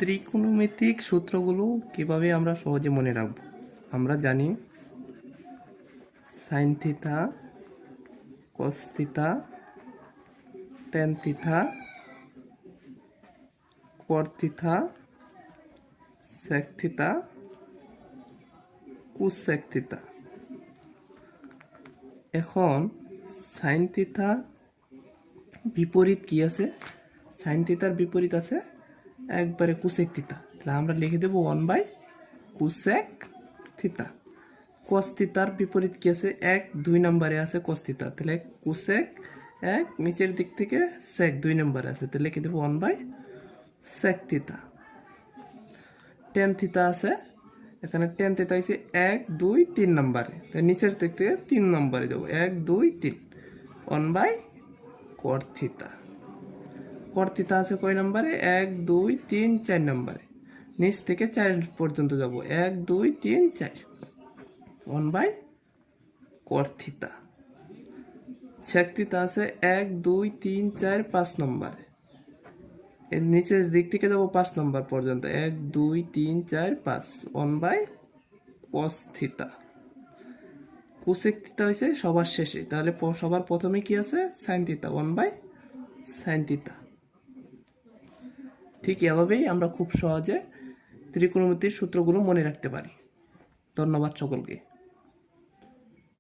ত্রিকোণমিতিক সূত্রগুলো কিভাবে আমরা সহজে মনে রাখব? আমরা জানি sine theta, cos theta, tan theta, cot theta, sec theta, cosec theta. এখন সাইন থিটা বিপরীত কি আছে? সাইন থিটার বিপরীত আছে একবারে কোসেক থিটা। তাহলে আমরা লিখে দেব 1 বাই কোসেক থিটা। কস থিটার বিপরীত কি আছে? 2 নম্বরে আছে কস থিটা। তাহলে কোসেক 1, নিচের দিক থেকে সেক 2 নম্বরে আছে, তাহলে লিখে দেব 1 by sec theta. Tan theta আছে, এখানে ট্যান থিটা হচ্ছে 1, 2, 3 নম্বরে, তাই নিচের দিক থেকে 3 নম্বরে যাবো, 1, 2, 3, 1 by cot theta. Cot theta আছে কয় নম্বরে? 1, 2, 3, 4 নম্বরে, নিচ থেকে 4 পর্যন্ত যাব, 1, 2, 3, 4, 1 by cot theta. Sec theta আছে 1, 2, 3, 4, 5 নম্বরে, এর নিচের দিক থেকে যাব 5 নম্বর পর্যন্ত, 1, 2, 3, 4, 5, 1 by cos theta. Cosec theta হয়েছে সবার শেষে, তাহলে সবার প্রথমে কি আছে? Sine theta, 1 by sine theta. ঠিক এভাবেই আমরা খুব সহজে ত্রিকোণমিতির সূত্রগুলো মনে রাখতে পারি। ধন্যবাদ সকলকে।